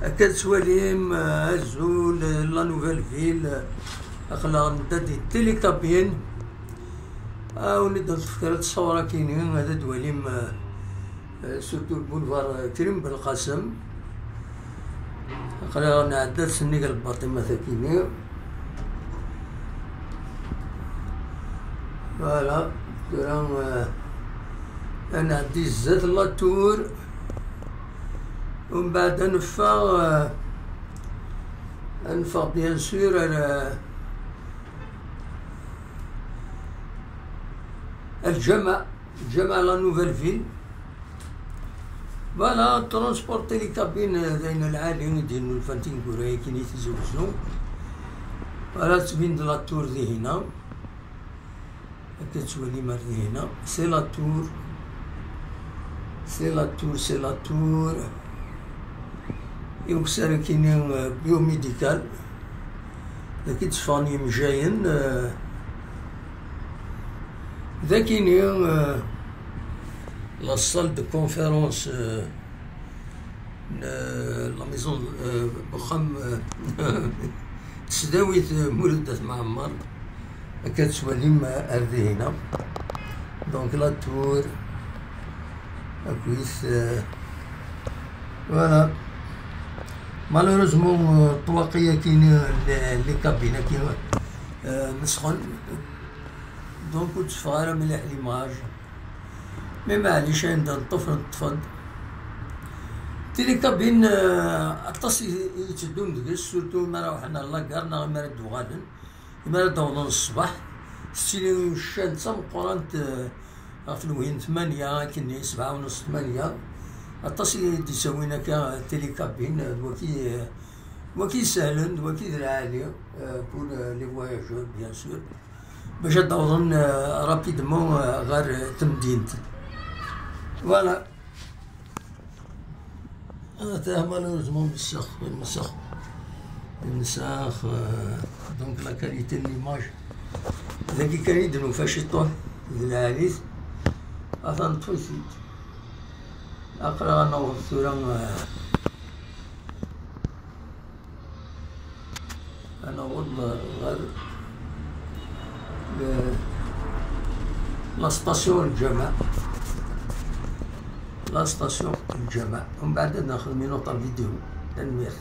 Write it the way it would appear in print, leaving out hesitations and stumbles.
كتسواليم الزول لا نوفيل فيل اخلا ندي تيليكابين ونبدا نفكر التصوره كاينين هذا دواليم سورتو البولفار كريم بالقاسم اخلا نعدل سنيق الباطمه ثاكيني فوالا انا عندي الزاد لاتور ومن بعد انفق بيان سور الجامع لا نوفيل فيل فوالا ترونسبورتي لي كابين داين العالي ديالو الفانتين كوراي كي تيزوجو فوالا تبين لا تور ذي هنا كتولي مار ذي هنا سي لا تور يوكسر كاينين بيوميديكال داك يتفاني مجاين دا كاينين لا صال دو كونفيرونس لا ميزون بخام تسداويت مولدة معمر كتولي أردي هنا دونك لا تور أكويس فوالا مالوروزمون الطواقية كاينين لي كابينة كاين مسخن دونك تفغالا مليح ليماج مي معليش عندها نطفد تيلي كابين اطاس يتدون دكس سورتو ما روحنا لاكارنا ما ردو غادن ما داوضون الصباح ستيلي الشاد مقرانت في الوين 8 كني 7:30 8 اطاس يساوينا كا تيلي كابين وكي سهلن وكي العالي بور لي فواياجور بيان سور باش تاوضن رابيدمون غير تمدينت فوالا هذا تاع مالوروزمون المساخ دونك لا كاليتي ليماج ذاكي كان يديرو فاش يطوح العاليس اثا نطفيسيت اقرا نوض ثورا نوض غير لا ستاسيون الجامع ومن بعد ناخذ مينوطا فيديو تنمير